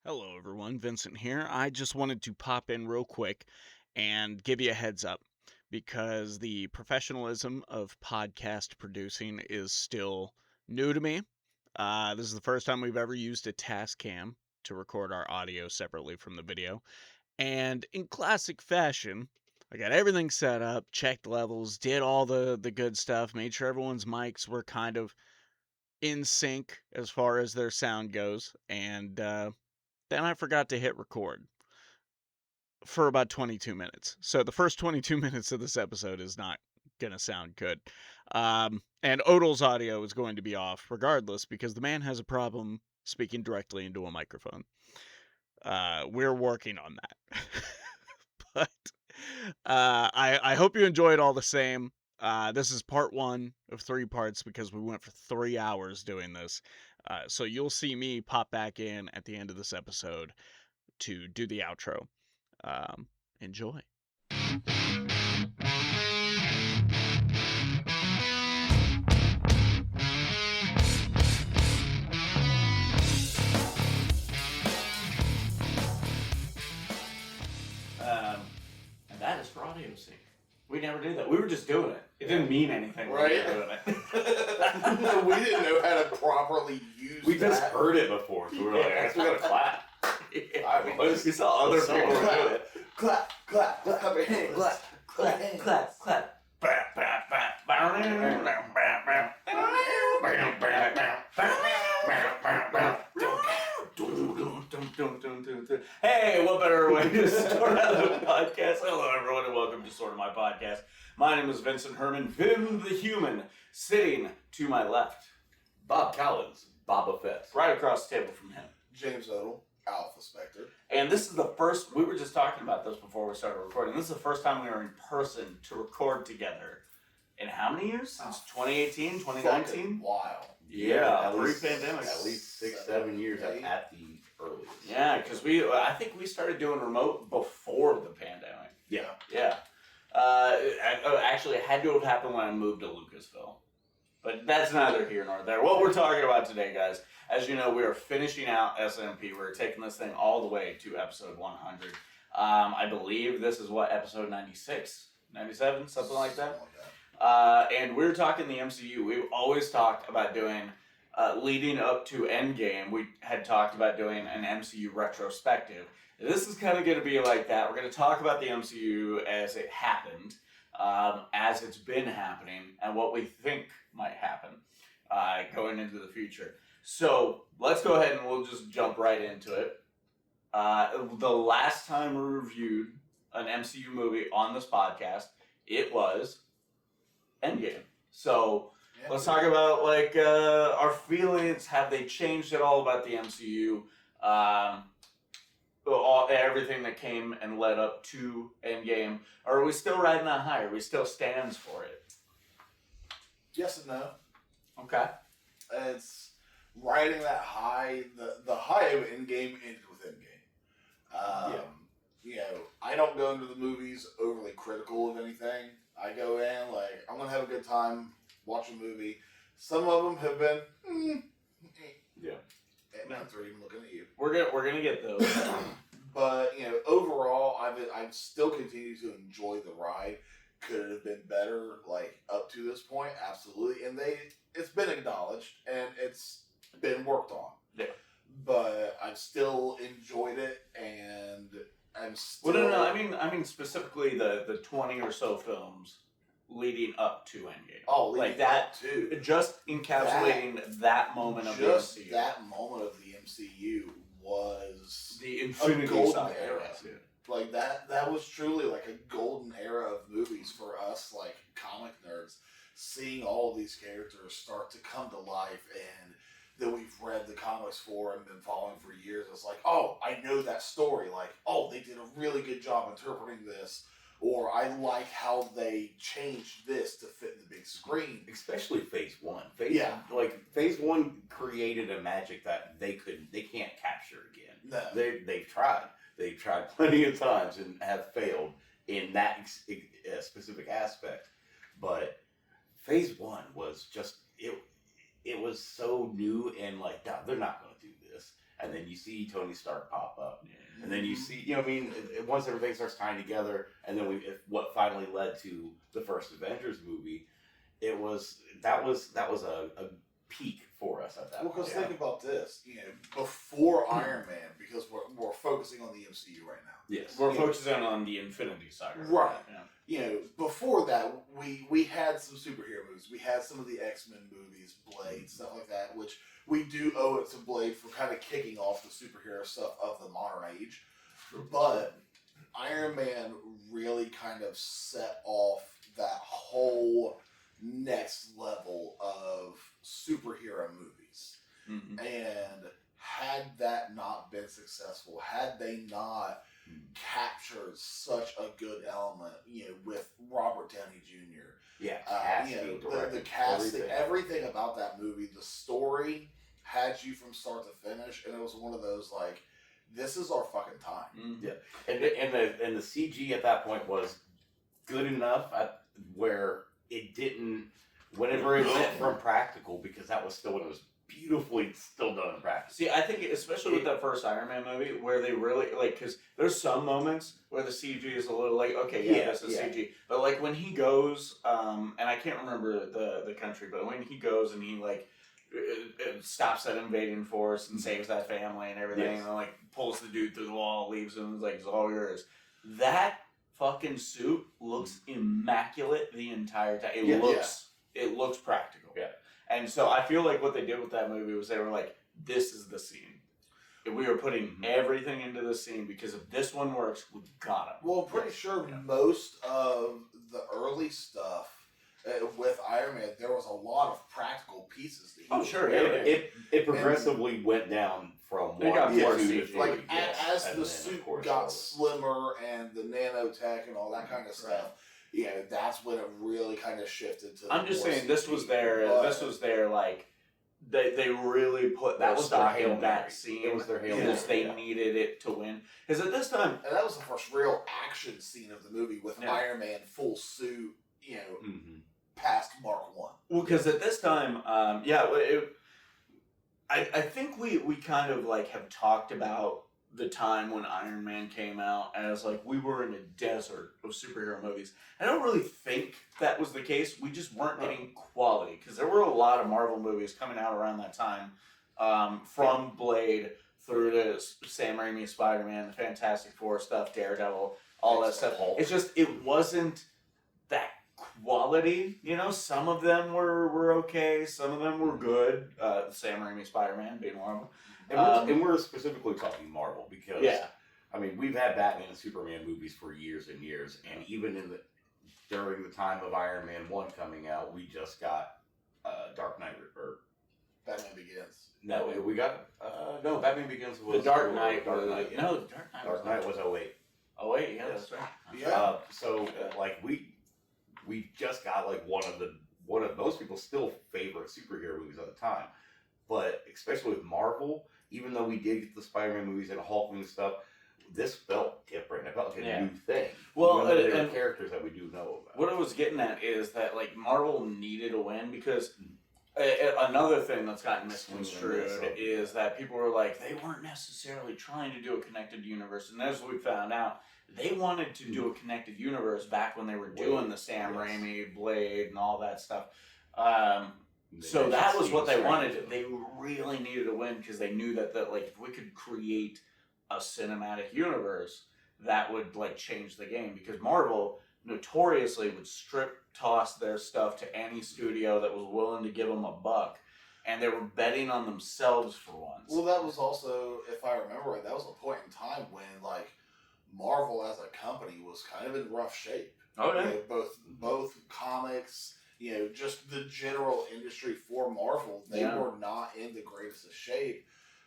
Hello, everyone. Vincent here. I just wanted to pop in real quick and give you a heads up because the professionalism of podcast producing is still new to me. This is the first time we've ever used a Tascam to record our audio separately from the video. And in classic fashion, I got everything set up, checked levels, did all the good stuff, made sure everyone's mics were kind of in sync as far as their sound goes, and then I forgot to hit record for about 22 minutes. So the first 22 minutes of this episode is not going to sound good. And Odle's audio is going to be off regardless because the man has a problem speaking directly into a microphone. We're working on that. But I hope you enjoy it all the same. This is part one of 3 parts because we went for 3 hours doing this. So you'll see me pop back in at the end of this episode to do the outro. Enjoy. And that is for audio sync. We never did that. We were just doing it. It didn't mean anything. Right? We were doing it. We didn't know how to properly use We just that. heard it before, so we were like, I guess we gotta clap. I was, We saw other people do it. clap, clap, clap your hands. Clap, clap, clap, clap. Hey, what better way to start out the podcast? Hello, everyone, and welcome to Sorta My Podcast. My name is Vincent Herman, Vin the Human, sitting to my left, Bob Collins, Boba Fett. right across the table from him. James Odle, Alpha Spectre. And this is the first, we were just talking about this before we started recording. This is the first time we were in person to record together. In how many years? Since 2018, 2019? Fucking wild. Yeah, at least- pre-pandemic. At least 6-7 years Eight. at the earliest. Yeah, because I think we started doing remote before the pandemic. Yeah. Yeah. Actually, it had to have happened when I moved to Lucasville. But that's neither here nor there. What we're talking about today, guys, as you know, we are finishing out SMP. We're taking this thing all the way to episode 100. I believe this is episode 96, 97, something like that. And we're talking the MCU. We've always talked about doing, leading up to Endgame, we had talked about doing an MCU retrospective. This is kind of going to be like that. We're going to talk about the MCU as it happened, as it's been happening, and what we think might happen going into the future. So let's go ahead and we'll just jump right into it. The last time we reviewed an MCU movie on this podcast, it was Endgame. So let's talk about our feelings. Have they changed at all about the MCU? Everything that came and led up to Endgame. Or are we still riding that high? Are we still stands for it? Yes and no. Okay. It's riding that high. The high of Endgame ended with Endgame. You know, I don't go into the movies overly critical of anything. I go in like, I'm going to have a good time, watch a movie. Some of them have been, Yeah. And they're even looking at you. We're gonna get those. But, you know, overall, I've still continued to enjoy the ride. Could it have been better, like, up to this point? Absolutely. And it's been acknowledged, and it's been worked on. Yeah. But I've still enjoyed it, and I'm still... Well, no. I mean specifically the 20 or so films leading up to Endgame. Oh, like that too. Just encapsulating that moment of the MCU. Just that moment of the MCU was The Infinity golden Saga era. Yeah. like that was truly like a golden era of movies for us, like comic nerds, seeing all of these characters start to come to life and that we've read the comics for and been following for years. It's like, oh, I know that story. Like, oh, they did a really good job interpreting this. Or I like how they changed this to fit in the big screen. Especially Phase 1. Phase 1 created a magic that they can't capture again. No. They've tried. They've tried plenty of times and have failed in that specific aspect. But Phase 1 was just, it was so new and like, no, they're not going to do this. and then you see Tony Stark pop up, and then you see, you know, what I mean, once everything starts tying together, and then what finally led to the first Avengers movie, that was a peak for us at that Well, point. because think about this, you know, before Iron Man, because we're focusing on the MCU right now. Yes. We're focusing on the Infinity Saga. Right. Yeah. You know, before that, we had some superhero movies. We had some of the X-Men movies, Blade, stuff like that, which we do owe it to Blade for kind of kicking off the superhero stuff of the modern age. But Iron Man really kind of set off that whole next level of superhero movies. Mm-hmm. And had that not been successful, had they not captured such a good element, you know, with Robert Downey Jr. Yeah, You know, the casting, everything about that movie, the story had you from start to finish, and it was one of those like, this is our fucking time. Mm-hmm. Yeah, and the CG at that point was good enough where it didn't. Whenever it went from practical, because that was still when it was beautifully still done in practice. See, I think especially with that first Iron Man movie, where they really like, because there's some moments where the CG is a little like, okay, this is CG, but like when he goes, and I can't remember the country, but when he goes and he like stops that invading force and saves that family and everything, and then like pulls the dude through the wall, leaves him, like it's all yours. That fucking suit looks immaculate the entire time. It looks practical. Yeah. And so I feel like what they did with that movie was they were like, this is the scene. And we are putting everything into this scene because if this one works, we've got it. Well, I'm pretty sure most of the early stuff with Iron Man, there was a lot of practical pieces. It progressively went down from They got more to 2 to 3. Like as the suit got slimmer and the nanotech and all that kind of stuff. Yeah, that's when it really kind of shifted to. I'm just saying this was their like they really put that stock in that scene. It was their Hail Mary. Because they needed it to win. Because at this time, and that was the first real action scene of the movie with Iron Man full suit, you know, past Mark 1. Well, because at this time, I think we kind of like have talked about the time when Iron Man came out as like we were in a desert of superhero movies. I don't really think that was the case. We just weren't getting quality because there were a lot of Marvel movies coming out around that time, from Blade through to Sam Raimi's Spider-Man, the Fantastic Four stuff, Daredevil, all that stuff. It's just it wasn't that quality, you know. Some of them were okay, some of them were good. Sam Raimi Spider-Man being one of them. And we're specifically talking Marvel because, I mean, we've had Batman and Superman movies for years and years, and even during the time of Iron Man 1 coming out, we just got Dark Knight, or Batman Begins. No, we got, Batman Begins was... The Dark Knight. Dark Knight, yeah. No, Dark Knight was 08. Oh, wait, yeah, that's right. Yeah. Like, we just got, like, one of most people's still favorite superhero movies at the time. But especially with Marvel, even though we did get the Spider-Man movies and Hulk and stuff, this felt different. It felt like a new thing. Well, and characters that we do know about. What I was getting at is that like Marvel needed a win because another thing that's gotten misconstrued is that people were like they weren't necessarily trying to do a connected universe, and as we found out, they wanted to do a connected universe back when they were doing the Sam Raimi, Blade, and all that stuff. So that was what they wanted. They really needed a win because they knew that like if we could create a cinematic universe, that would like change the game. Because Marvel notoriously would strip toss their stuff to any studio that was willing to give them a buck, and they were betting on themselves for once. Well, that was also, if I remember right, that was a point in time when like Marvel as a company was kind of in rough shape. Oh yeah, you know, both comics. You know, just the general industry for Marvel, they were not in the greatest of shape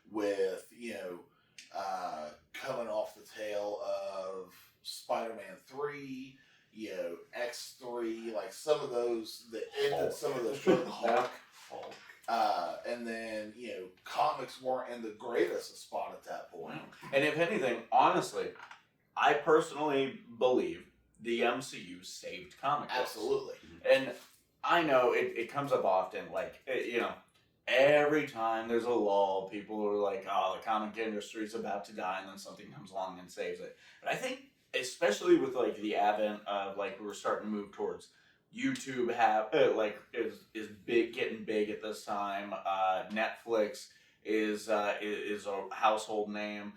with, you know, coming off the tail of Spider-Man 3, you know, X3, like some of those, some of those Hulk. And then, you know, comics weren't in the greatest of spot at that point. And if anything, honestly, I personally believe the MCU saved comic books. Absolutely. And I know it comes up often, like, you know, every time there's a lull, people are like, oh, the comic industry's about to die, and then something comes along and saves it. But I think, especially with like the advent of like we're starting to move towards YouTube is big, getting big at this time. Netflix is a household name.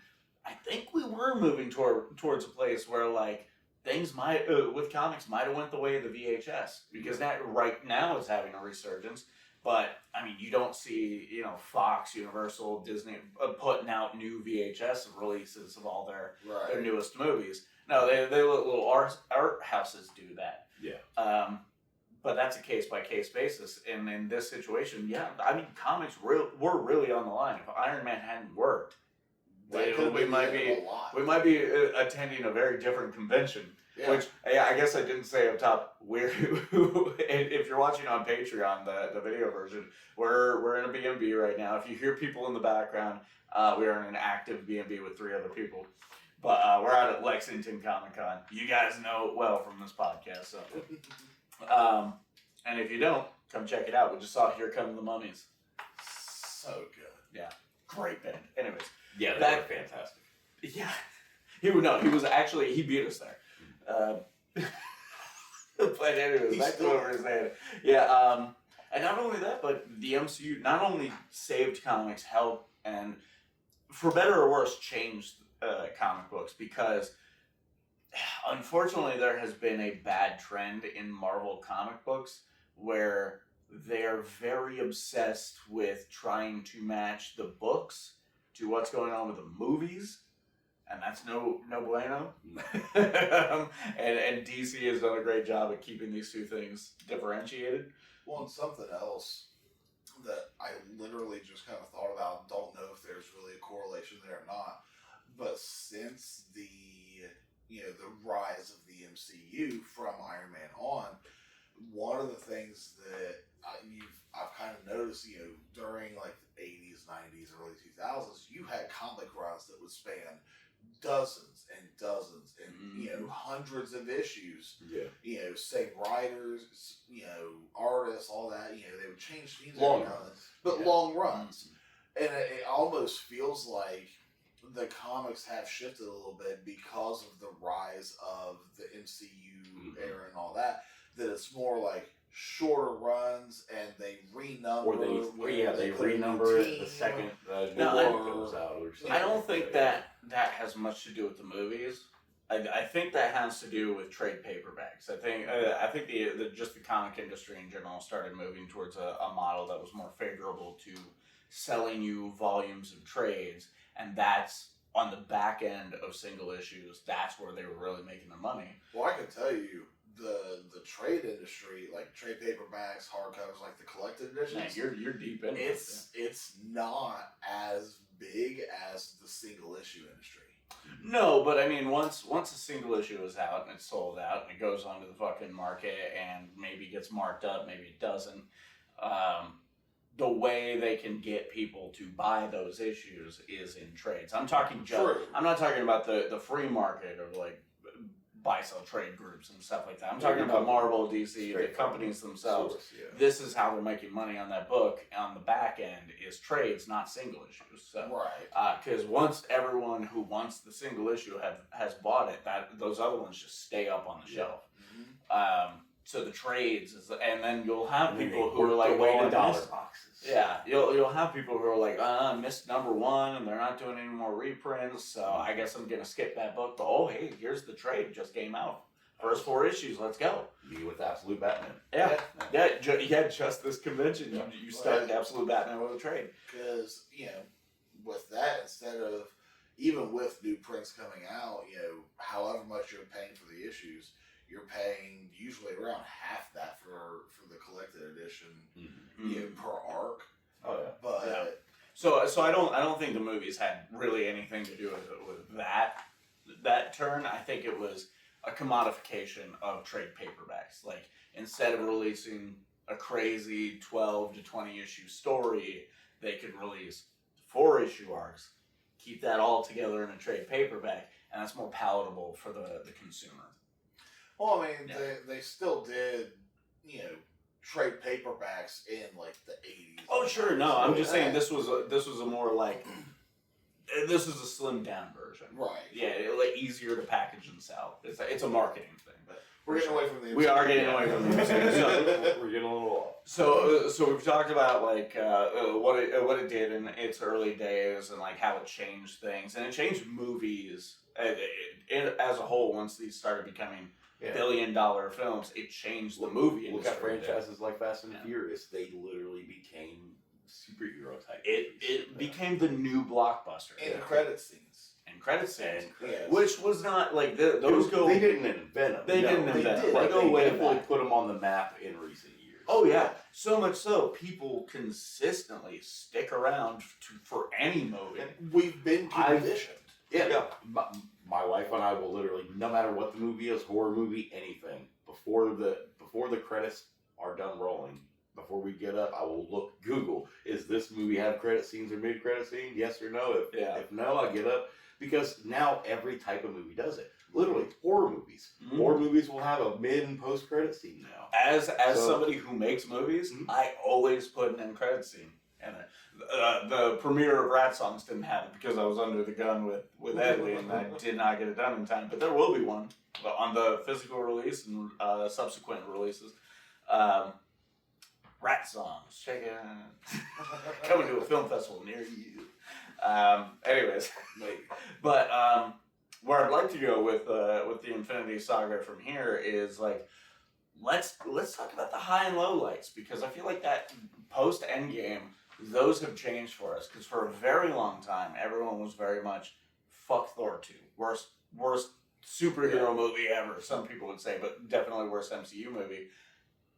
I think we were moving towards a place where like things might with comics might have went the way of the VHS, because that right now is having a resurgence. But I mean, you don't see Fox, Universal, Disney putting out new VHS releases of all their newest movies. No, they let little art houses do that. Yeah. But that's a case by case basis, and in this situation, yeah, I mean, comics were really on the line. If Iron Man hadn't worked, we might be attending a very different convention. Yeah. Which I guess I didn't say up top. If you're watching on Patreon, the video version, we're in a B&B right now. If you hear people in the background, we are in an active B&B with 3 other people. But we're out at Lexington Comic Con. You guys know it well from this podcast. So, and if you don't, come check it out. We just saw Here Come the Mummies. So good. Yeah, great band. Anyways, yeah, they were fantastic. Yeah, he beat us there. But anyways, back to what we were saying. Yeah, and not only that, but the MCU not only saved comics, helped, and for better or worse, changed comic books, because unfortunately there has been a bad trend in Marvel comic books where they're very obsessed with trying to match the books to what's going on with the movies. And that's no bueno. and DC has done a great job at keeping these two things differentiated. Well, and something else that I literally just kind of thought about, don't know if there's really a correlation there or not, but since the rise of the MCU from Iron Man on, one of the things that I've kind of noticed, during like the 80s, 90s, early 2000s, you had comic runs that would span dozens and dozens and hundreds of issues. Yeah. Same writers, artists, all that. They would change themes long runs, runs, but long runs, and it almost feels like the comics have shifted a little bit because of the rise of the MCU era and all that. That it's more like shorter runs, and they renumber. Or they renumber it the second new one goes out. Or something. I don't think that has much to do with the movies. I think that has to do with trade paperbacks. I think the comic industry in general started moving towards a model that was more favorable to selling you volumes of trades, and that's on the back end of single issues. That's where they were really making their money. Well, I can tell you, the trade industry, like trade paperbacks, hardcovers, like the collected editions. Man, you're deep in it. It's not as big as the single issue industry. No, but I mean, once a single issue is out and it's sold out and it goes onto the fucking market and maybe gets marked up, maybe it doesn't. The way they can get people to buy those issues is in trades. I'm talking I'm not talking about the free market of like buy-sell trade groups and stuff like that. I'm talking about Marvel, DC, the companies themselves. This is how they're making money on that book. On the back end is trades, not single issues. So, right. Because once everyone who wants the single issue has bought it, those other ones just stay up on the shelf. Mm-hmm. So the trades and then you'll have people who are like, wait in dollar boxes. Yeah, you'll have people who are like, I missed number 1 and they're not doing any more reprints, so I guess I'm gonna skip that book. But oh hey, here's the trade, just came out. First 4 issues, let's go. Me with Absolute Batman. Yeah, just this convention, you started Absolute Batman with a trade. Because with that, instead of even with new prints coming out, however much you're paying for the issues, you're paying usually around half that for the collected edition, per arc. Oh yeah. But yeah. So I don't think the movies had really anything to do with that turn. I think it was a commodification of trade paperbacks. Like instead of releasing a crazy 12 to 20 issue story, they could release 4 issue arcs, keep that all together in a trade paperback, and that's more palatable for the consumer. Well, I mean, they still did, trade paperbacks in like the 80s. Oh sure, no, I'm just saying this was a more like this is a slimmed down version. Right. Yeah, like easier to package and sell. It's a marketing thing. But we're getting away from the. We are getting away from the. We're getting a little off. So we've talked about like what it did in its early days and like how it changed things, and it changed movies as a whole. Once these started becoming billion-dollar films, it changed the movie industry. Look at franchises like Fast and Furious; they literally became superhero type. It became the new blockbuster. And credit scenes. Which was not like those go. They didn't invent them. They didn't invent them. They go way back. Put them on the map in recent years. Oh yeah, so much so people consistently stick around for any movie. We've been conditioned. Yeah. My wife and I will literally, no matter what the movie is, horror movie, anything, before the credits are done rolling, before we get up, I will Google, is this movie have credit scenes or mid-credit scenes? Yes or no? If no, I get up. Because now every type of movie does it. Literally, horror movies. Mm-hmm. Horror movies will have a mid and post-credit scene now. As somebody who makes movies, I always put an end-credit scene. And the premiere of Rat Songs didn't have it because I was under the gun with Edley and I did not get it done in time. But there will be one on the physical release and subsequent releases. Rat Songs, check it out. Coming to a film festival near you. Anyways, but where I'd like to go with the Infinity Saga from here is like let's talk about the high and low lights, because I feel like that post Endgame, those have changed for us, because for a very long time everyone was very much fuck Thor 2, worst superhero movie ever, some people would say, but definitely worst MCU movie.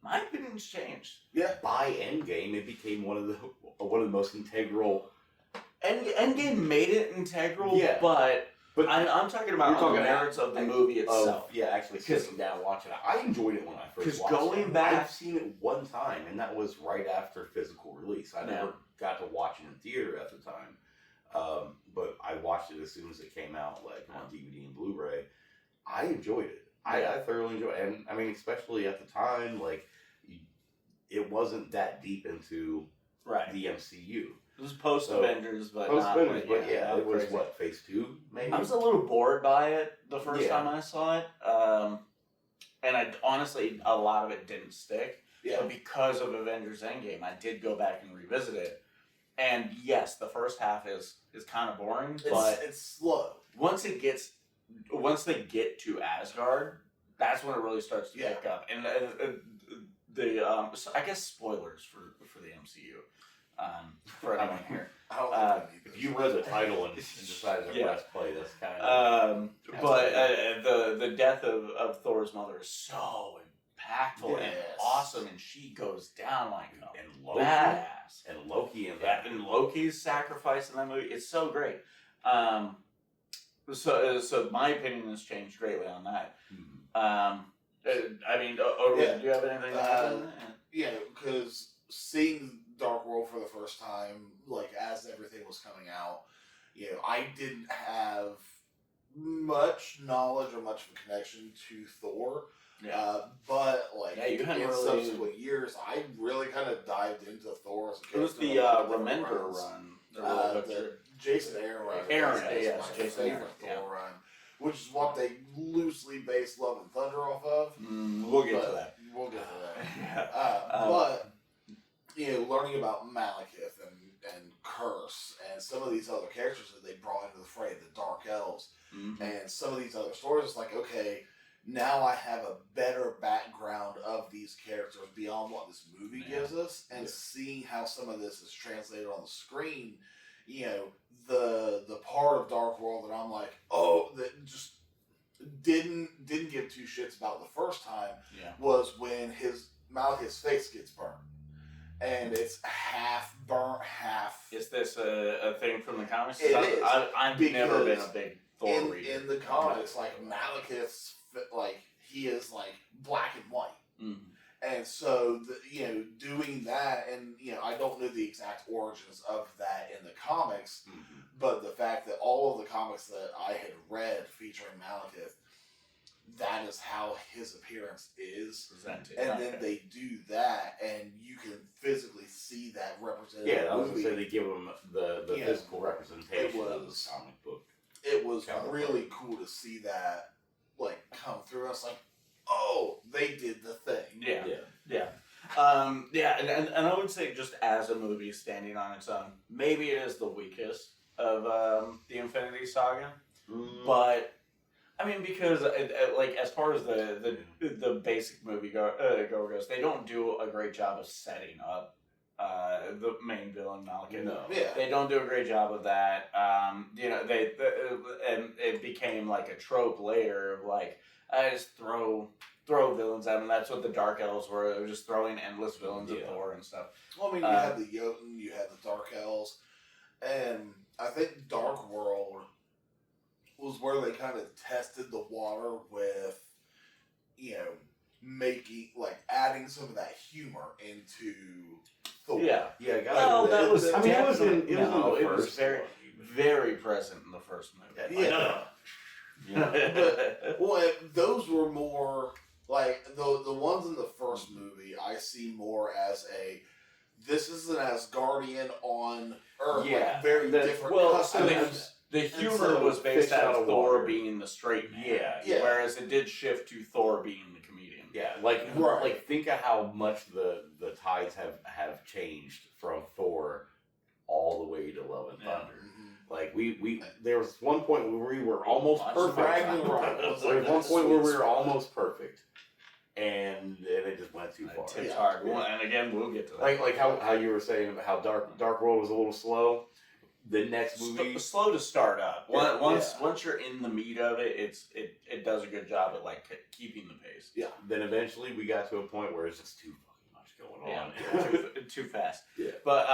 My opinion's changed. Yeah, by Endgame it became one of the most integral. Endgame made it integral, but I'm talking about the merits of the movie itself. Actually sitting down watching it. I enjoyed it when I first watched it. Because going back, I've seen it one time, and that was right after physical release. I never got to watch it in theater at the time, but I watched it as soon as it came out, like on DVD and Blu-ray. I enjoyed it. I thoroughly enjoyed it, and I mean, especially at the time, like it wasn't that deep into the MCU. It was post-Avengers, but it was crazy. What, Phase 2, maybe? I was a little bored by it the first time I saw it. And I honestly, a lot of it didn't stick. Yeah. But because of Avengers Endgame, I did go back and revisit it. And yes, the first half is kind of boring, but it's slow. Once they get to Asgard, that's when it really starts to pick up. And I guess spoilers for the MCU. For anyone here. If you read the title and decided to press play, that's kind of. The death of Thor's mother is so impactful and awesome, and she goes down like a badass. And Loki in that. And Loki's sacrifice in that movie, it's so great. So my opinion has changed greatly on that. I mean, do you have anything to add on that? Yeah, because seeing Dark World for the first time, like as everything was coming out, I didn't have much knowledge or much of a connection to Thor. But like in subsequent years, I really kind of dived into Thor. It was the Remender run. The Jason Aaron run. Jason favorite Thor run, which is what they loosely based Love and Thunder off of. We'll get to that. But learning about Malekith and Curse and some of these other characters that they brought into the fray, the Dark Elves, and some of these other stories, it's like, okay, now I have a better background of these characters beyond what this movie gives us, and seeing how some of this is translated on the screen, the part of Dark World that I'm like, that just didn't give two shits about the first time was when Malekith's face gets burned. And it's half burnt, half. Is this a thing from the comics? I've never been a big Thor reader. In the comics, like Malekith's, like he is like black and white, and so doing that, and I don't know the exact origins of that in the comics, but the fact that all of the comics that I had read featuring Malekith that is how his appearance is. Presented. And then they do that, and you can physically see that represented Yeah, in I the was going movie. to say they give him the Yeah. physical representation of the was- comic book. It was counterpart. really cool to see that come through. I was like, oh, they did the thing. Yeah. Yeah. And I would say just as a movie standing on its own, maybe it is the weakest of the Infinity Saga. But I mean, because as far as the basic movie go goes, they don't do a great job of setting up the main villain Malekith. No. Yeah. They don't do a great job of that. And it became like a trope layer of I just throw villains at them. That's what the Dark Elves were. They were just throwing endless villains at Thor and stuff. Well, I mean, you had the Jotun, you had the Dark Elves, and I think Dark World was where they kind of tested the water with, adding some of that humor into Thor. Yeah. Yeah, Well, that was. I mean, it was in the it was first very, one. very present in the first movie. Yeah. Well, those were more the ones in the first movie. I see more as this is an Asgardian on Earth, very different customs. The humor so was based fish out out of of Thor water. being the straight man. Yeah. Whereas it did shift to Thor being the comedian. Yeah, Right. think of how much the tides have changed from Thor all the way to Love and Yeah. Thunder. Like we there was one point where we were almost perfect. Ragnarok. There was one point where we were almost perfect, and it just went too far. It tipped hard. Well, and again, we'll get to that. Like how you were saying how Dark World was a little slow. The next movie, slow to start up. Yeah, Once you're in the meat of it, it does a good job at keeping the pace. Yeah. then eventually we got to a point where it's just too fucking much going on. too fast. Yeah. But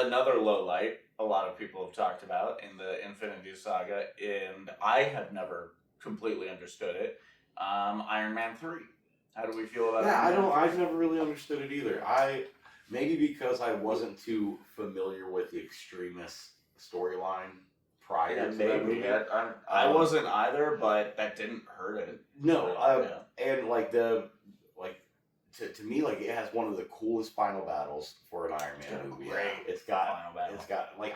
another low light a lot of people have talked about in the Infinity Saga, and I have never completely understood it. Iron Man 3. How do we feel about Iron Man 3? I've never really understood it either. Maybe because I wasn't too familiar with the Extremis storyline prior to that movie. I wasn't either, but that didn't hurt it. No, and to me, it has one of the coolest final battles for an Iron Man movie. Great It's got final battle.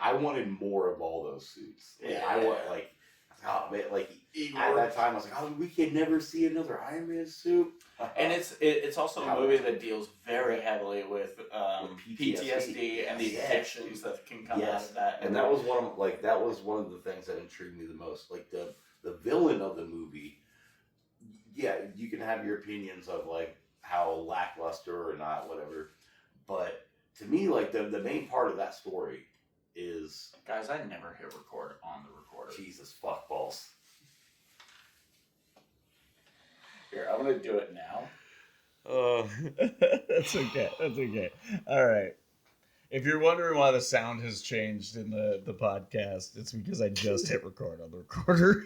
I wanted more of all those suits. I want at that time I was like, oh, we could never see another Iron Man suit. And it's also a movie that deals very heavily with PTSD and the addictions that can come out of that. And that was one of the things that intrigued me the most. Like the villain of the movie. Yeah, you can have your opinions of how lackluster or not, whatever. But to me, the main part of that story is guys, I never hit record on the recorder. Jesus fuck balls. Here, I'm gonna do it now. That's okay. That's okay. All right. If you're wondering why the sound has changed in the podcast, it's because I just hit record on the recorder.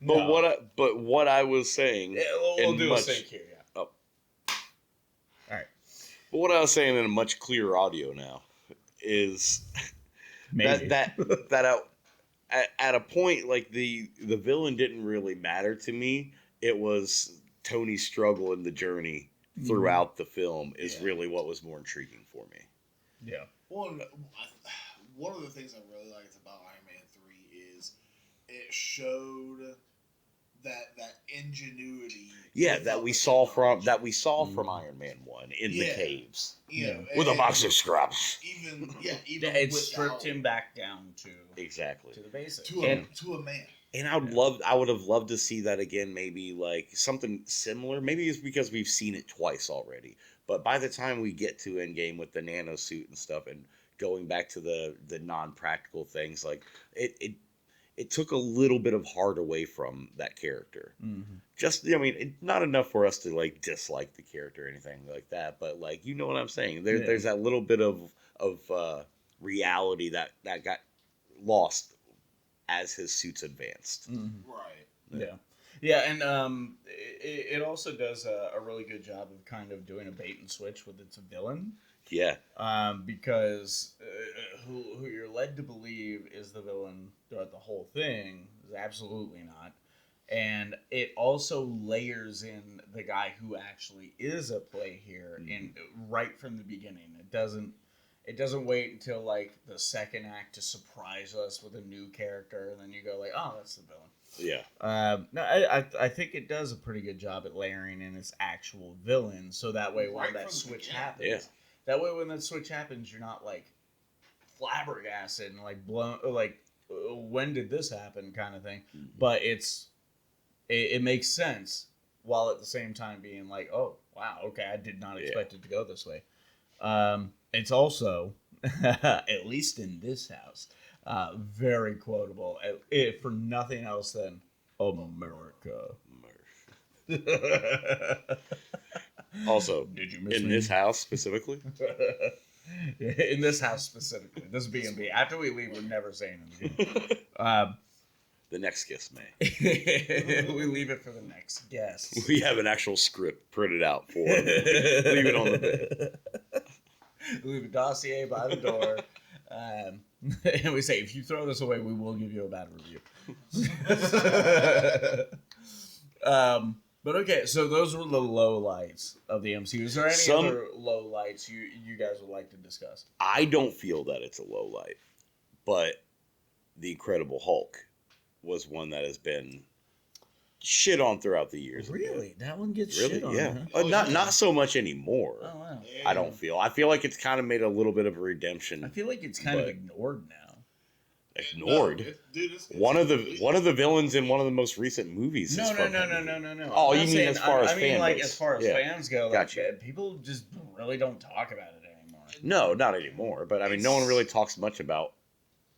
But what I was saying, Yeah, we'll do much- a sync here. Yeah. but what I was saying in a much clearer audio now is that at a point the villain didn't really matter to me. It was Tony's struggle in the journey throughout the film is really what was more intriguing for me. Yeah. One of the things I really liked about Iron Man 3 is it showed that ingenuity. Yeah, that we saw from Iron Man 1 in the caves. With a box of scraps. Even It stripped him back down to Exactly. the basics. to a man. And I would have loved to see that again, maybe something similar. Maybe it's because we've seen it twice already. But by the time we get to Endgame with the nano suit and stuff and going back to the non-practical things, it took a little bit of heart away from that character. Mm-hmm. Not enough for us to dislike the character or anything like that, but you know what I'm saying. There's that little bit of reality that got lost as his suits advanced. Mm-hmm. Right. Yeah, and it also does a really good job of kind of doing a bait and switch with its villain. Yeah. Because who you're led to believe is the villain throughout the whole thing is absolutely not. And it also layers in the guy who actually is at play here in right from the beginning. It doesn't wait until like the second act to surprise us with a new character, and then you go like, oh, that's the villain. Yeah. No, I think it does a pretty good job at layering in its actual villain, so that way when Right that from the switch beginning. happens, Yeah. that way when that switch happens, you're not like flabbergasted and like blown, like when did this happen kind of thing. But it makes sense while at the same time being like, oh wow, okay, I did not expect it to go this way. It's also, at least in this house, very quotable. If for nothing else than America. Also, Did you miss in me? this house specifically, In this house specifically, this B&B. After we leave, we're never saying it again. the next guest may. We leave it for the next guest. We have an actual script printed out for them. Leave it on the bed. We leave a dossier by the door. And we say, if you throw this away, we will give you a bad review. But okay, so those were the low lights of the MCU. Is there any other low lights you guys would like to discuss? I don't feel that it's a low light, but the Incredible Hulk was one that has been shit on throughout the years. Really? That one gets Really? shit on, Yeah. huh? Not so much anymore. Oh, wow. I don't feel. I feel like it's kind of made a little bit of a redemption. I feel like it's kind of But- ignored now. Ignored. It's One of the villains in one of the most recent movies. No. is from him. No. Oh, I'm you not mean saying- as far as I mean, fan like base. as far as Yeah. fans go, like, Gotcha. people just really don't talk about it anymore. No, not anymore. But I mean, no one really talks much about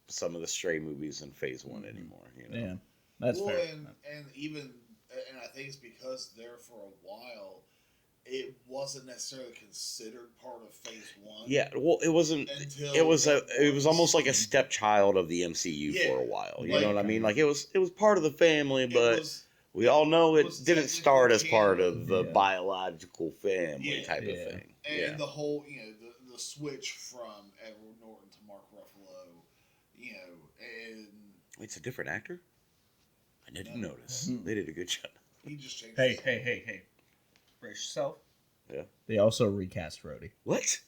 some of the stray movies in Phase One anymore. You know? Yeah, that's well, fair. and even I think it's because there for a while, it wasn't necessarily considered part of Phase One. Yeah. Well, it wasn't. Until It was almost like a stepchild of the MCU Yeah, for a while. You like- know what I mean? Like it was part of the family, It but was- we all know it was didn't technically start as part canon. of the Yeah. biological family Yeah. type Yeah. of thing. and the whole, the switch from Edward Norton to Mark Ruffalo, and Wait, it's a different actor? I didn't notice. Mhm. They did a good job. he just changed. Hey, his- hey. Brace yourself. Yeah. They also recast Rhodey. What?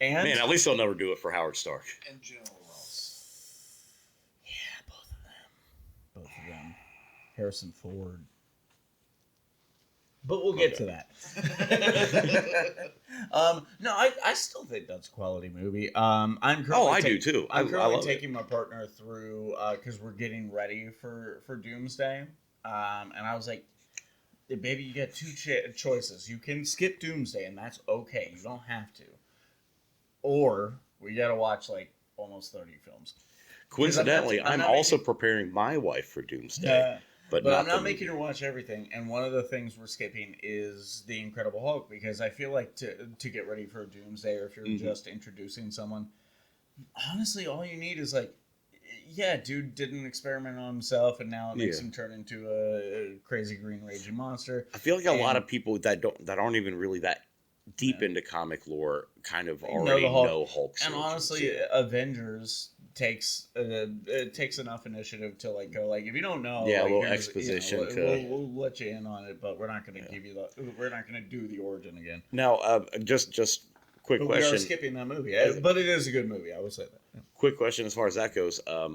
And Man, at least they'll never do it for Howard Stark. And General Ross. yeah, both of them. Harrison Ford. But we'll get to that. No, I still think that's a quality movie. I'm currently Oh, I do too. I'm I currently love taking my partner through because we're getting ready for Doomsday, and I was like, "Hey, baby, you get two choices. You can skip Doomsday, and that's okay. You don't have to, or we gotta watch like almost 30 films." Coincidentally, I'm I'm not also making- preparing my wife for Doomsday, Yeah. but But not I'm not the making her movie. watch everything, and one of the things we're skipping is the Incredible Hulk because I feel like to get ready for Doomsday, or if you're Mhm. just introducing someone, honestly, all you need is like, yeah, dude did an experiment on himself, and now it makes Yeah. him turn into a crazy green raging monster. I feel like a lot and- of people that aren't even really that deep Yeah. into comic lore kind of Know already the Hulk. know Hulk. And origins, honestly, yeah. Avengers takes it takes enough initiative to like go like if you don't know, Yeah, a like, little here's- exposition we'll, to- we'll let you in on it, but we're not going to Yeah. give you we're not going to do the origin again. Now, just quick But we are question. skipping that movie, Yeah. but it is a good movie. I will say that. Yeah. Quick question as far as that goes. I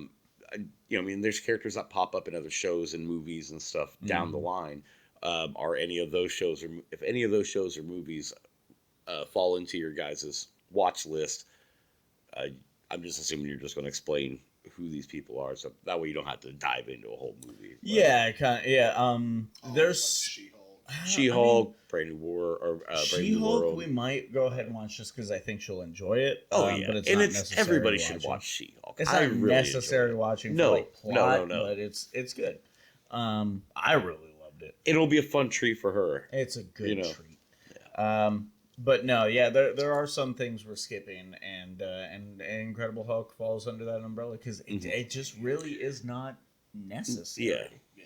mean, there's characters that pop up in other shows and movies and stuff down the line. Are any of those shows, or if any of those shows or movies fall into your guys' watch list, I'm just assuming you're just going to explain who these people are, so that way you don't have to dive into a whole movie. But Yeah, kind of. Yeah. Oh, There's like She-Hulk. She-Hulk, Brave New World, or Brave New She-Hulk. World. We might go ahead and watch just because I think she'll enjoy it. Oh yeah, but it's and not it's necessary everybody watching. should watch She-Hulk. It's I not really necessary enjoyed it. watching No, for like no, plot, no. but it's good. I really loved it. It'll be a fun treat for her. It's a good You know. treat. But no, yeah, there are some things we're skipping, and Incredible Hulk falls under that umbrella because it just really is not necessary. Yeah.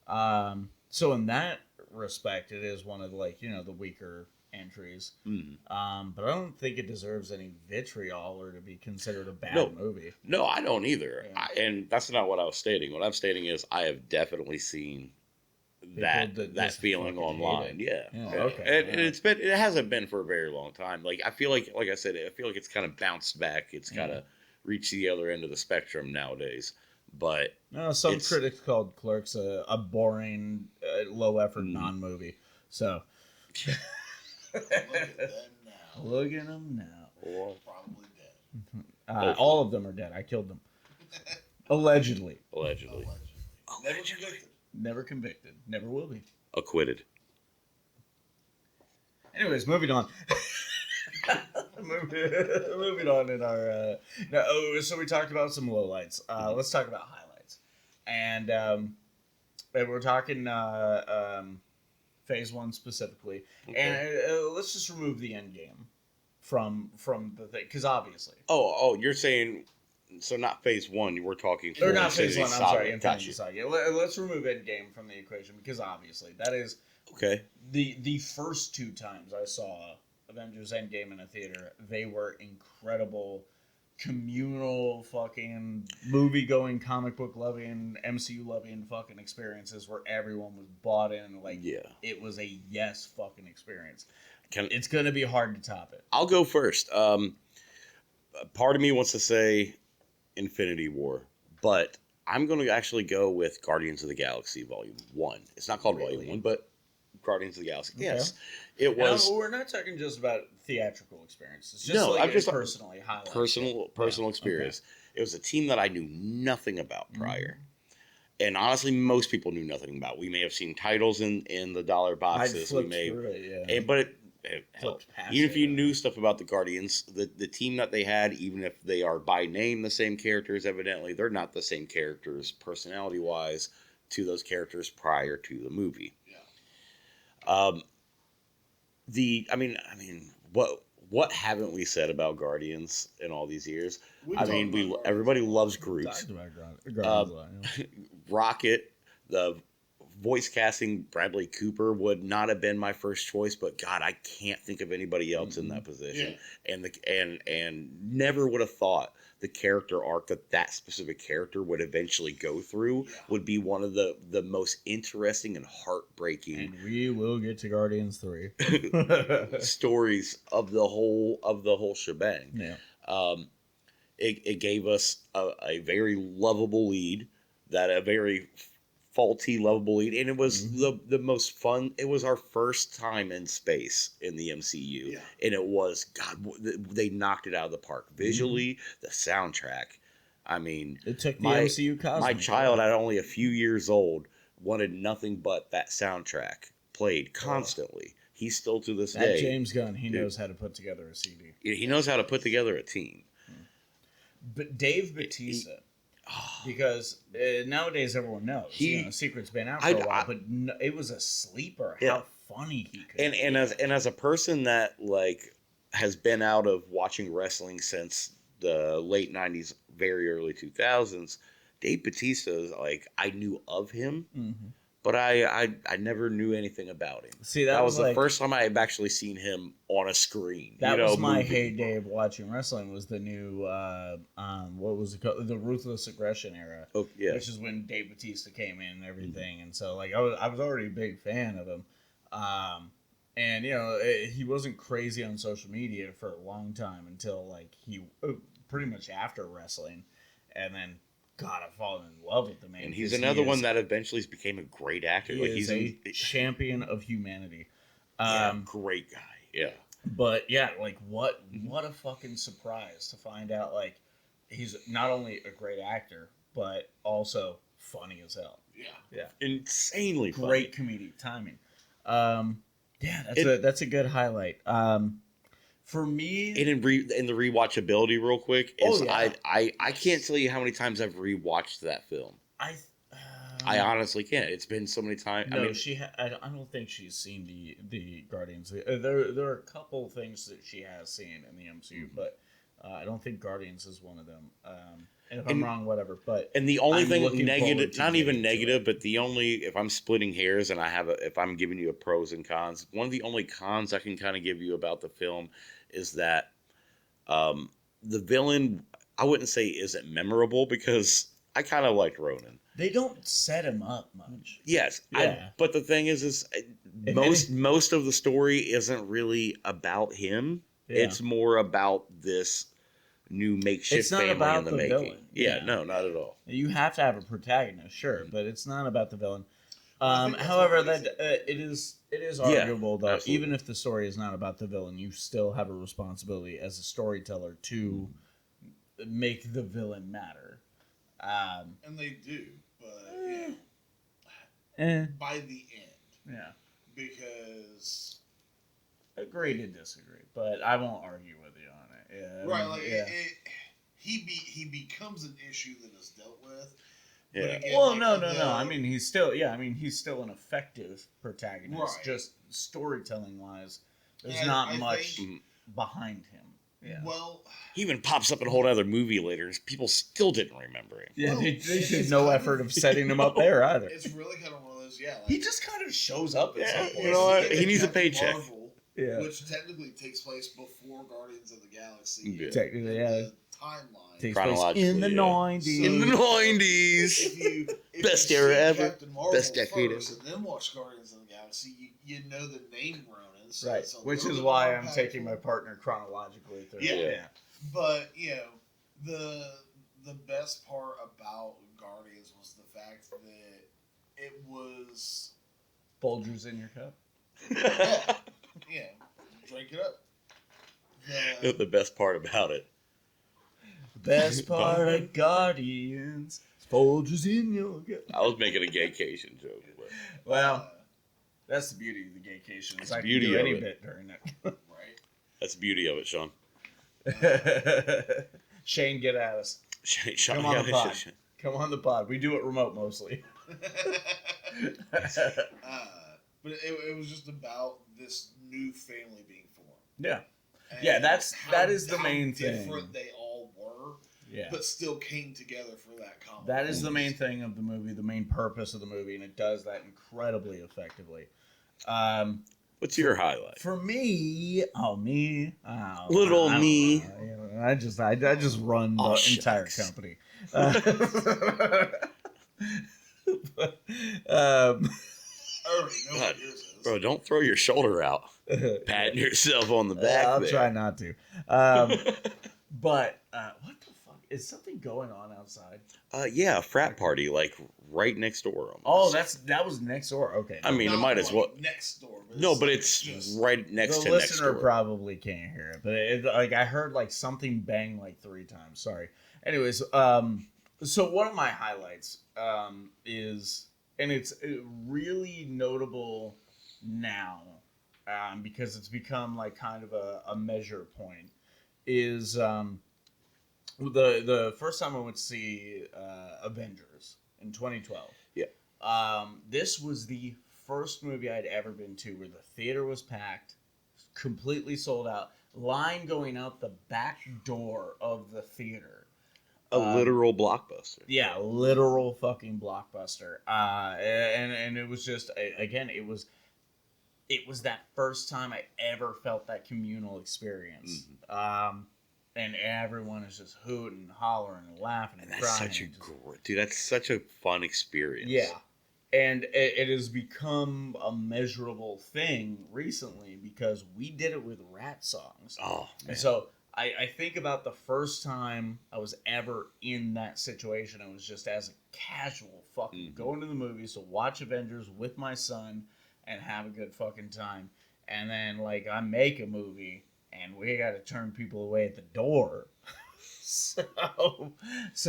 Yeah. So in that respect, it is one of the, like, the weaker entries. Mm. But I don't think it deserves any vitriol or to be considered a bad No. movie. No, I don't either. Yeah. And that's not what I was stating. What I'm stating is I have definitely seen that just feeling fucking hate online. it. Yeah. Yeah, okay, And alright. it hasn't been for a very long time. Like I feel like I said, I feel like it's kind of bounced back. It's kind of reached the other end of the spectrum nowadays. But No, some it's- critics called Clerks a boring, low effort Mm. non-movie. So Look at them now. look at them now. Probably dead. All of them are dead. I killed them. Allegedly. Allegedly. Never convicted. Never convicted. Never will be. Acquitted. Anyways, moving on. moving on in our. So we talked about some lowlights. Let's talk about highlights. And we're talking Phase 1 specifically. Okay. And let's just remove the end game from the thing. Because obviously. Oh, you're saying. So not Phase 1, we're talking. Or full not Phase Infinity 1, I'm Saga. sorry. Infinity Gotcha. Saga. Let's remove Endgame from the equation because obviously that is Okay. the first two times I saw Avengers Endgame in a theater, they were incredible, communal, fucking movie-going, comic book loving, MCU loving fucking experiences where everyone was bought in. Like, Yeah. it was a yes fucking experience. Can It's gonna be hard to top it. I'll go first. Part of me wants to say Infinity War, but I'm going to actually go with Guardians of the Galaxy Volume 1. It's not called Really? Volume 1, but Guardians of the Galaxy. Okay. Yes. It was We're not talking just about theatrical experiences. Just No, like I'm just- personally highlight. personal Yeah, experience. It was a team that I knew nothing about Mm-hmm. prior. And honestly, most people knew nothing about. We may have seen titles in the dollar I'd boxes. We flipped may through it, yeah. but it helped. Flipped past Even if it, you yeah. knew stuff about the Guardians, the team that they had, even if they are by name the same characters, evidently they're not the same characters personality wise to those characters prior to the movie. Yeah. I mean, what haven't we said about Guardians in all these years? We I talked mean, about Guardians everybody a lot. loves Groot. Talked about Guardians a lot, yeah. Rocket, the voice casting Bradley Cooper would not have been my first choice, but God, I can't think of anybody else in that position. And never would have thought the character arc that specific character would eventually go through would be one of the most interesting and heartbreaking And we will get to Guardians 3. stories of the whole shebang. Yeah. It gave us a very lovable lead, a very faulty lovable lead, and it was the most fun. It was our first time in space in the MCU, and it was they knocked it out of the park visually. The soundtrack, I mean, It took the my MCU cosmic. my child at only a few years old wanted nothing but that soundtrack played constantly. He still to this That day, James Gunn, he knows how to put together a CD. he knows how to put together a team. But Dave Bautista, because nowadays everyone knows, Secret's been out for a while, but it was a sleeper. Yeah. How funny he could be. And as a person that like has been out of watching wrestling since the late 90s, very early 2000s, Dave Bautista is like, I knew of him, but I never knew anything about him. See, that was the like, first time I had actually seen him on a screen. That was my movie. heyday of watching wrestling. Was the new what was it called? The Ruthless Aggression era. Oh yeah, which is when Dave Bautista came in and everything. And so like I was already a big fan of him. And he wasn't crazy on social media for a long time until like he pretty much after wrestling, and then God, I've fallen in love with the man. And he's another one that eventually became a great actor. He's a champion of humanity. Great guy. Yeah. But yeah, like what a fucking surprise to find out like he's not only a great actor but also funny as hell. Yeah. Insanely funny. Great comedic timing. That's a good highlight. For me, and in the rewatchability, real quick, I can't tell you how many times I've rewatched that film. I honestly can't. It's been so many times. No, I don't think she's seen the Guardians. There are a couple things that she has seen in the MCU, but I don't think Guardians is one of them. if I'm wrong, whatever. But And the only I'm thing looking forward negative, to not even getting to negative, it. but the only, if I'm splitting hairs and if I'm giving you a pros and cons, one of the only cons I can kind of give you about the film is that the villain, I wouldn't say isn't memorable because I kind of liked Ronan. They don't set him up much. Yes, Yeah. but the thing is most of the story isn't really about him. Yeah. It's more about this new makeshift It's not family about in the the making. villain. Yeah, Yeah. no, not at all. You have to have a protagonist, sure, but it's not about the villain. I think that's However, what makes that it is Yeah, arguable though. absolutely. Even if the story is not about the villain, you still have a responsibility as a storyteller to make the villain matter. And they do, but by the end, Yeah, because agree to disagree, but I won't argue with you on it. Yeah, right, like yeah. he becomes an issue that is dealt with. Yeah. But again, Well, like, no. I mean, he's still an effective protagonist. Right. Just storytelling wise, there's And not I much think- behind him. Yeah. Well, He even pops up in a whole other movie later. And people still didn't remember him. Yeah, Well, they it's did no kind effort of- of setting him up there either. it's really kind of one of those, like, He just kind of shows up at some Yeah, point. you know what? get He to needs a Captain paycheck. Marvel, Yeah. which technically takes place before Guardians of the Galaxy. Yeah. Technically, in yeah. the timeline. Takes place in the Chronologically, yeah. 90s. In the So- 90s. If Best you era see ever. Captain Marvel Best decade first ever. and then watch Guardians of the Galaxy, you know the name Ronan. So Right. it's a Which little is bit why more I'm impactful. taking my partner chronologically through. Yeah. But the best part about Guardians was the fact that it was Folgers in your cup. drink it up. The best part about it. Best part of Guardians. Folgers in your cup. I was making a gaycation joke. But Well, that's the beauty of the gaycation. That's I the can beauty do of any it. bit during right. that's the beauty of it, Sean. it. Shane, get at us. Sean, Come on the pod. Sean. Come on the pod. We do it remote mostly. But it was just about this new family being formed. Yeah. And Yeah, that is the how main thing. different they all were, Yeah. but still came together for that comic. That is the main thing of the movie, the main purpose of the movie, and it does that incredibly effectively. What's your highlight? For me, me, Little I don't me. know, you know, I just run the Oh, entire shucks. company. But, I already know what God, yours is. Bro, don't throw your shoulder out. Patting yourself on the back I'll there. try not to. But what the fuck? Is something going on outside? Yeah, a frat party, like right next door. Oh, Almost. that was next door. Okay. I mean, it Not might as well. quite next door. No, but it's just- right next the to next listener door. probably can't hear it, but like I heard like something bang like 3 times. Sorry. Anyways, so one of my highlights is, and it's really notable now because it's become like kind of a measure point, is the first time I went to see Avengers in 2012. Yeah. This was the first movie I'd ever been to where the theater was packed, completely sold out, line going out the back door of the theater. A literal blockbuster. Yeah, literal fucking blockbuster. And it was just, again, it was that first time I ever felt that communal experience. And everyone is just hooting and hollering and laughing and And that's crying. such a and just- great, dude. That's such a fun experience. Yeah. And it has become a measurable thing recently because we did it with Rat songs. Oh man. And so I think about the first time I was ever in that situation. I was just as a casual fucking going to the movies to watch Avengers with my son and have a good fucking time. And then like I make a movie and we got to turn people away at the door. So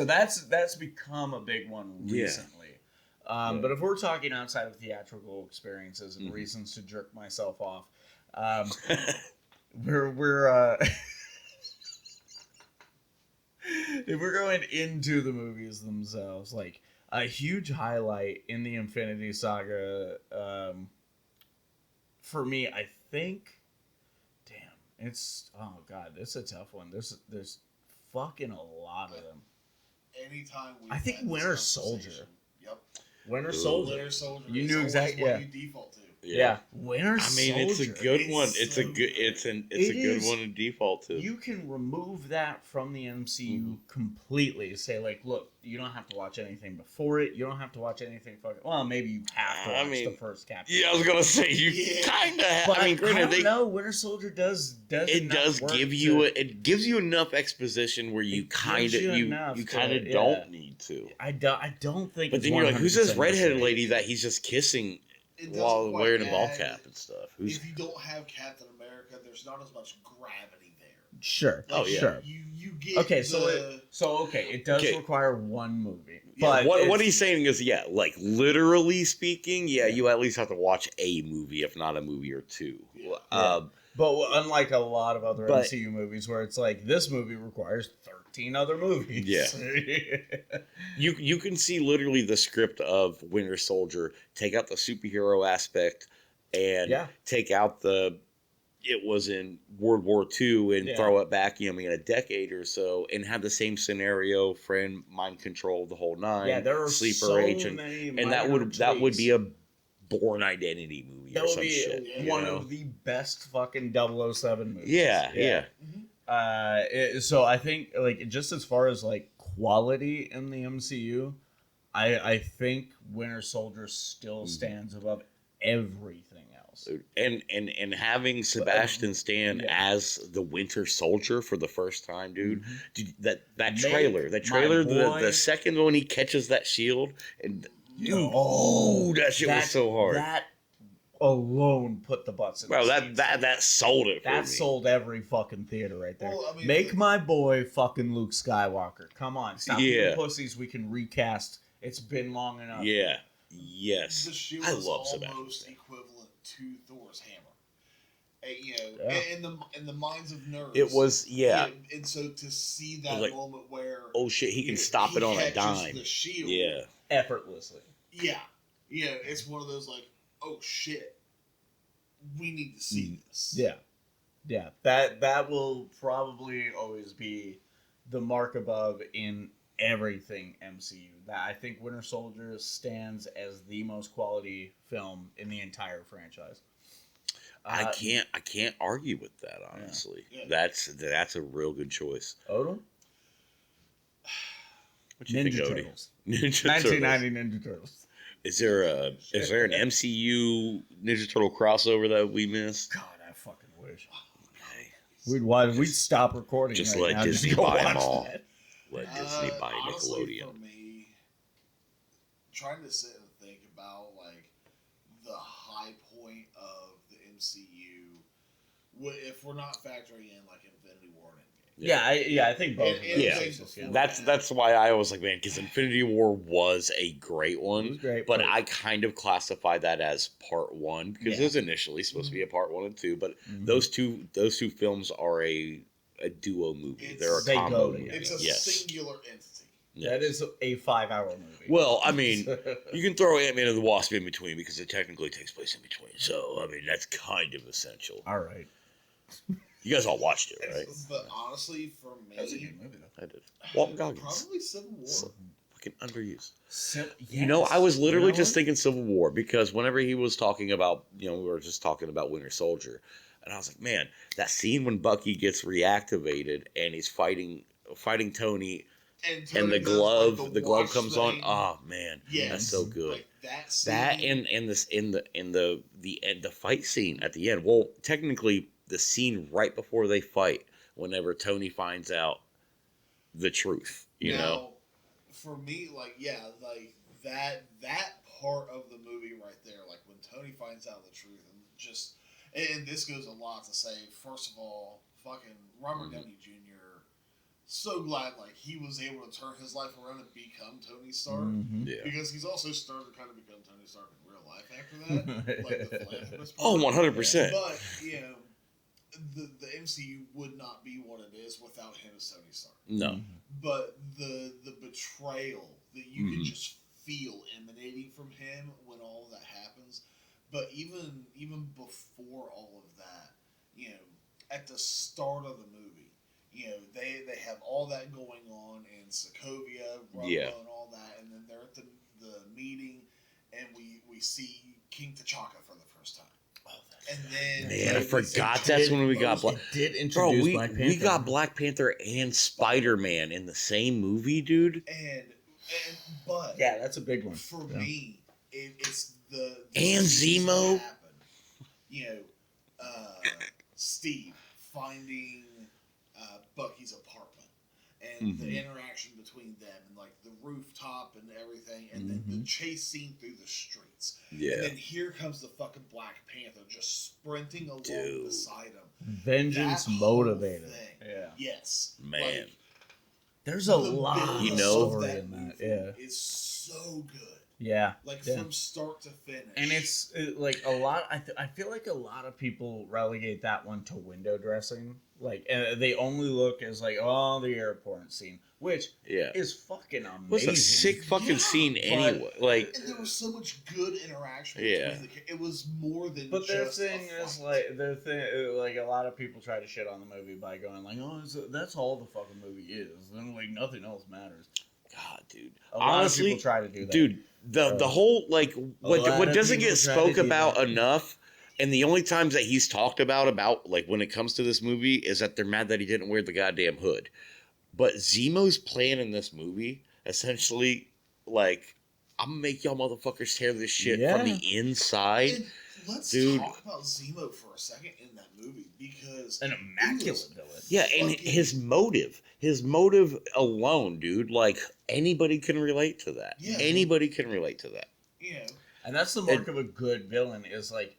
that's become a big one recently. But if we're talking outside of theatrical experiences and reasons to jerk myself off, we're if we're going into the movies themselves, like a huge highlight in the Infinity Saga, for me, I think, it's, oh god, it's a tough one. There's fucking a lot of them. anytime we. I think had this Winter conversation- Soldier. Yep. Winter Ooh. Soldier. Winter Soldier. You is knew always exactly- what yeah. you default to. Yeah. Winter I mean, Soldier. it's a good It's one. It's a so good. good. It's a It good is- one to default to. You can remove that from the MCU Mhm. completely. Say like, look, you don't have to watch anything before it. You don't have to watch anything fucking. Well, maybe you have to I watch mean, the first Captain. Yeah, I was gonna say you Yeah. kind of. But I mean, granted, don't know. Winter Soldier does it enough does work give to- you it gives you enough exposition where you It kind of gives you you enough kind of to- don't yeah. need to. I don't think. But it's then you're like, who's this 100% redheaded necessary. lady that he's just kissing It doesn't while quite wearing a ball add- cap and stuff? Who's If you don't have Captain America, there's not as much gravity there. Sure. Oh, yeah. Sure. You get Okay, the, it does Okay. require one movie, Yeah, but what it's- he's saying is, yeah, like literally speaking, yeah, you at least have to watch a movie, if not a movie or two. Yeah. But unlike a lot of other But- MCU movies, where it's like this movie requires 13 other movies. Yeah. You can see literally the script of Winter Soldier, take out the superhero aspect, and Yeah. take out the it was in World War II and Yeah. throw it back, in a decade or so, and have the same scenario, friend, mind control, the whole nine, Yeah, there are sleeper so agent, many and that minor would be tweaks. a Born Identity movie That or would some be shit. you one know? of the best fucking 007 movies. Yeah. So I think like just as far as like quality in the MCU, I think Winter Soldier still Mm-hmm. stands above everything else. And having Sebastian Stan yeah. as the Winter Soldier for the first time, dude. Mhm. Dude, that Make trailer, my the boy- second one he catches that shield, and dude, Oh, that shit was so hard. That alone put the butts in Bro, the that seats. that sold it for me. That sold every fucking theater right there. Well, I mean, Make my boy fucking Luke Skywalker. Come on, stop Yeah. being pussies. We can recast. It's been long enough. Yeah. Yes. the shield I is love Sebastian almost Stan. equivalent to Thor's hammer. Yeah. In the minds of nerds, It was And so to see that Like, moment where oh shit, he can you know, stop it on a catches dime. The shield, Yeah. Effortlessly. yeah, it's one of those like, oh shit, we need to see this. Yeah. Yeah. That will probably always be the mark above in everything MCU. That I think Winter Soldier stands as the most quality film in the entire franchise. I can't argue with that, honestly. Yeah. That's a real good choice. Odle? What you Ninja think, Odie? Turtles. Ninja 1990 Ninja Turtles. Is there an MCU Ninja Turtle crossover that we missed? God, I fucking wish. We'd stop recording. Just right let now, Disney go buy 'em watch all. that. Let Disney buy Honestly, Nickelodeon. for me, trying to sit and think about like the high point of the MCU, if we're not factoring in like Infinity War and Endgame. I think both. of And- those and things, things yeah. before That's why I was like, man, because Infinity War was a great It one, was great, but I kind of classify that as part one because Yeah. it was initially supposed to be a part one and two, but Mhm. those two films are a duo movie. They're a They combo go movie. together. It's a Yes. singular entity. That is a 5-hour movie. Well, I mean, you can throw Ant-Man and the Wasp in between because it technically takes place in between. So, I mean, that's kind of essential. all right. You guys all watched it, right? But honestly, for me, That was a good movie, though. I did. Walton Goggins. probably Civil War. So fucking underused. Yes. You know, I was literally You know just what? thinking Civil War because whenever he was talking about, we were just talking about Winter Soldier, and I was like, man, that scene when Bucky gets reactivated and he's fighting Tony, and Tony the does, glove, like, the glove wash comes thing. on. Oh man, Yes. that's so good. Like, that scene, That and this in the fight scene at the end. Well, technically, the scene right before they fight, whenever Tony finds out the truth, you now, know. For me, like that part of the movie right there, like when Tony finds out the truth, and just and this goes a lot to say. First of all, fucking Robert Downey Jr. So glad like he was able to turn his life around and become Tony Stark. Mhm. Yeah. Because he's also started to kind of become Tony Stark in real life after that, like the philanthropist. Oh, part. 100%. But the MCU would not be what it is without him as Tony Stark. No. But the betrayal that you can Mhm. just feel emanating from him when all of that happens. But even before all of that, at the start of the movie, they have all that going on in Sokovia, Rumbo, Yeah. and all that, and then they're at the meeting, and we see King T'Chaka for the first time. And then Man, I forgot that's when we got Black. It did introduce Bro, Black Panther. we got Black Panther and Spider-Man in the same movie, dude. But Yeah, that's a big one. for Yeah. me, it's the And scenes that Zemo. happen. Steve finding Bucky's apartment and the interaction between them and like the rooftop and everything, and then the chase scene through the streets. Yeah. And then here comes the fucking Black Panther just sprinting along Dude. beside him. Vengeance That whole motivated. thing. Yeah. Yes. Man. Like, There's a the lot of business story of in that. movie Yeah. is so good. Yeah. Like Yeah. from start to finish. And it's like a lot. I feel like a lot of people relegate that one to window dressing. Like, and they only look as like, oh, the airport scene, which Yeah. is fucking amazing. It was a sick fucking Yeah, scene but- anyway. Like, and there was so much good interaction Yeah. between it was more than But their just thing a is fight. like a lot of people try to shit on the movie by going like, oh, that's all the fucking movie is. Then like nothing else matters. God, dude. A lot of Honestly, people try to do that. dude, the whole like lot what of doesn't people get try to spoke do about that. enough, and the only times that he's talked about like when it comes to this movie is that they're mad that he didn't wear the goddamn hood. But Zemo's plan in this movie essentially, like, I'm gonna make y'all motherfuckers tear this shit from Yeah. the inside. And let's Dude. talk about Zemo for a second in that movie because An immaculate villain. Yeah, and fucking- his motive alone, dude, like anybody can relate to that. Yeah. Anybody can relate to that. And that's the mark of a good villain is like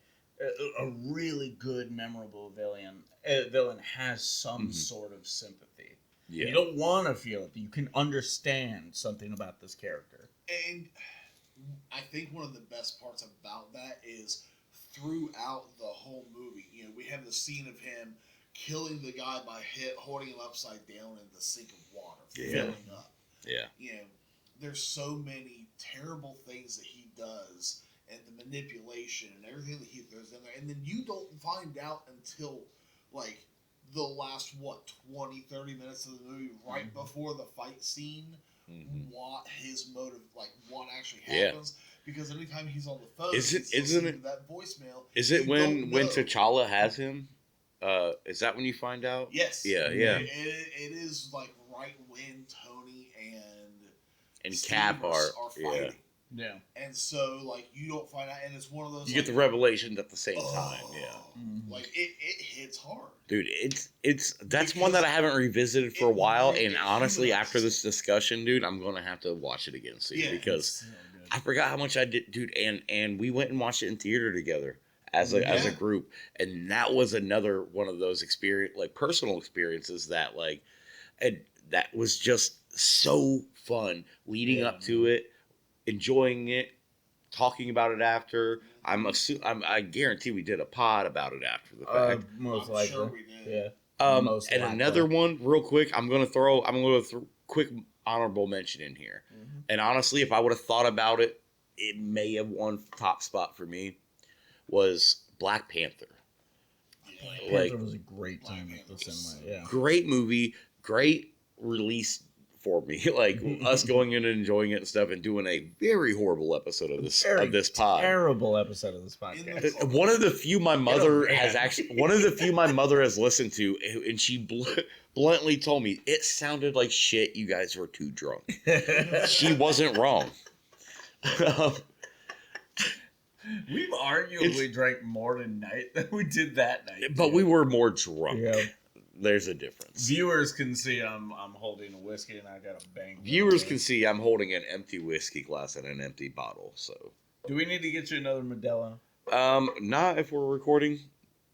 a really good, memorable villain. A villain has some sort of sympathy. You don't want to feel it, but you can understand something about this character. And I think one of the best parts about that is throughout the whole movie, we have the scene of him killing the guy by holding him upside down in the sink of water, filling up. Yeah. There's so many terrible things that he does and the manipulation and everything that he throws in there. And then you don't find out until like the last 20, 30 minutes of the movie, right before the fight scene, what his motive, like what actually happens. Because anytime he's on the phone, Isn't it that voicemail? Is it you when don't know. T'Challa has him? Is that when you find out? Yes. Yeah. It is like right when Tony and Steve Cap are fighting. Yeah. And so, like, you don't find out, and it's one of those. You get the revelations at the same time. Yeah. Like it hits hard. Dude, it's that's one Because that I haven't revisited for a it while, really and honestly, humanizes after this discussion, dude, I'm gonna have to watch it again soon Yeah, because So good. I forgot how much I did, dude, and we went and watched it in theater together as a Yeah. group, and that was another one of those personal experiences that and that was just so fun leading up to it, enjoying it, talking about it after. I guarantee we did a pod about it after the fact. Most I'm likely. sure we did. Yeah. Most And likely. another one, real quick, I'm gonna throw quick honorable mention in here. And honestly, if I would have thought about it, it may have won top spot for me. Was Black Panther. Panther was a great time at the cinema. Yeah. Great movie, great release for me. Like us going in and enjoying it and stuff, and doing a very horrible episode of this pod. Terrible episode of this podcast. One of the few my mother man. has listened to, and she bluntly told me it sounded like shit. You guys were too drunk. She wasn't wrong. We've arguably drank more tonight than we did that night. But we were more drunk. Yeah. There's a difference. Viewers can see I'm holding a whiskey and I got a bang. Viewers can see I'm holding an empty whiskey glass and an empty bottle. So, Do we need to get you another Modelo? not if we're recording.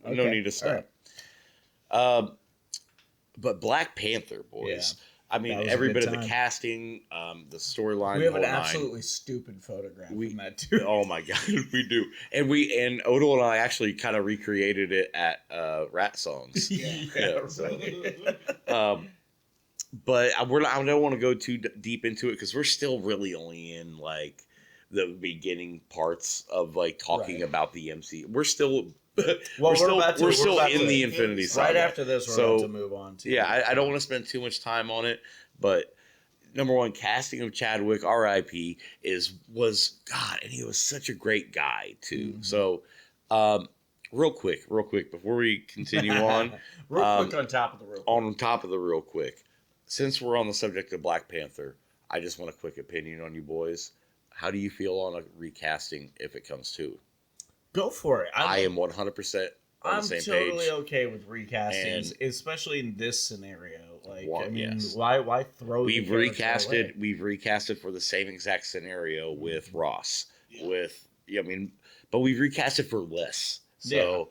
No Okay, need to stop. all But Black Panther, boys. I mean, That was a every good bit of time. the casting, the storyline, We have the an whole nine. absolutely stupid photograph We- from that too. Oh my god, we do. And Odle and I actually kind of recreated it at Rat Songs. yeah, so- right. But I don't want to go too deep into it because we're still really only in like the beginning parts of like talking Right. about the MC. We're still Well, we're still, about to- we're still about in to- the Infinity Saga. Right after this, we're So, about to move on to. Yeah, I don't want to spend too much time on it, but number one, casting of Chadwick, R.I.P. was God, and he was such a great guy too. Mhm. So, real quick, before we continue on, real quick on top of the real quick. on top of the real quick, since we're on the subject of Black Panther, I just want a quick opinion on you boys. How do you feel on a recasting if it comes to? Go for it. I am 100% on I'm the same totally page. okay with recastings, And- especially in this scenario. Like, Well, I mean, yes. why throw? We've the character recasted. away? We've recasted for the same exact scenario with Ross. Yeah. But we've recasted for less. So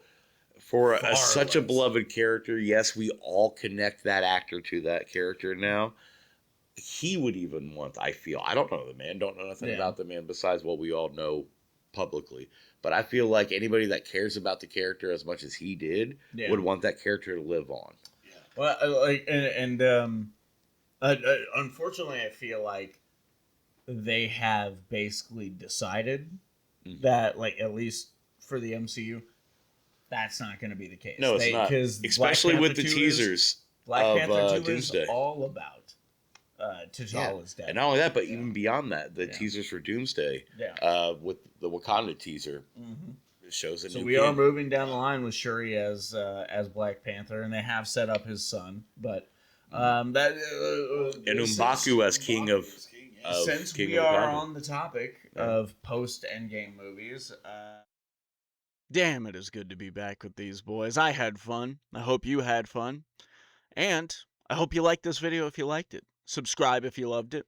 for Far such a less. beloved character, yes, we all connect that actor to that character now. He would even want. I feel. I don't know the man. Don't know nothing Yeah. about the man besides what we all know publicly. But I feel like anybody that cares about the character as much as he did Yeah. would want that character to live on. Well, unfortunately, I feel like they have basically decided Mhm. that, like, at least for the MCU, that's not going to be the case. No, it's not. 'Cause Especially Black with the Panther 2 teasers. Black of, Panther 2 Doomsday. is all about T'Challa's death. And not only that, but even beyond that, the Yeah. teasers for Doomsday, Yeah. with the Wakanda teaser, hmm it shows a So new we king. are moving down the line with Shuri as Black Panther, and they have set up his son. But that And since- M'Baku as king of since King we of are Wakanda. on the topic Yeah. of post Endgame movies, Damn, it is good to be back with these boys. I had fun. I hope you had fun. And I hope you liked this video if you liked it. Subscribe if you loved it.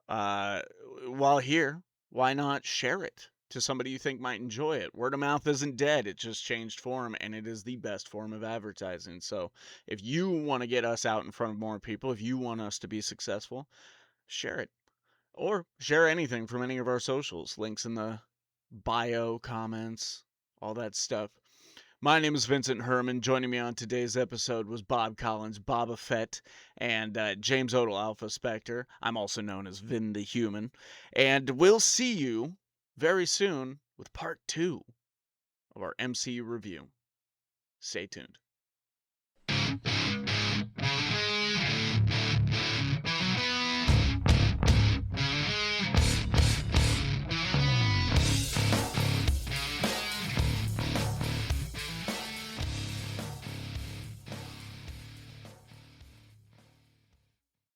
While here, why not share it to somebody you think might enjoy it? Word of mouth isn't dead. It just changed form, and it is the best form of advertising. So if you want to get us out in front of more people, if you want us to be successful, share it. Or share anything from any of our socials. Links in the bio, comments, all that stuff. My name is Vincent Herman. Joining me on today's episode was Bob Collins, Boba Fett, and James Odle, Alpha Spectre. I'm also known as Vin the Human. And we'll see you very soon with part 2 of our MCU review. Stay tuned.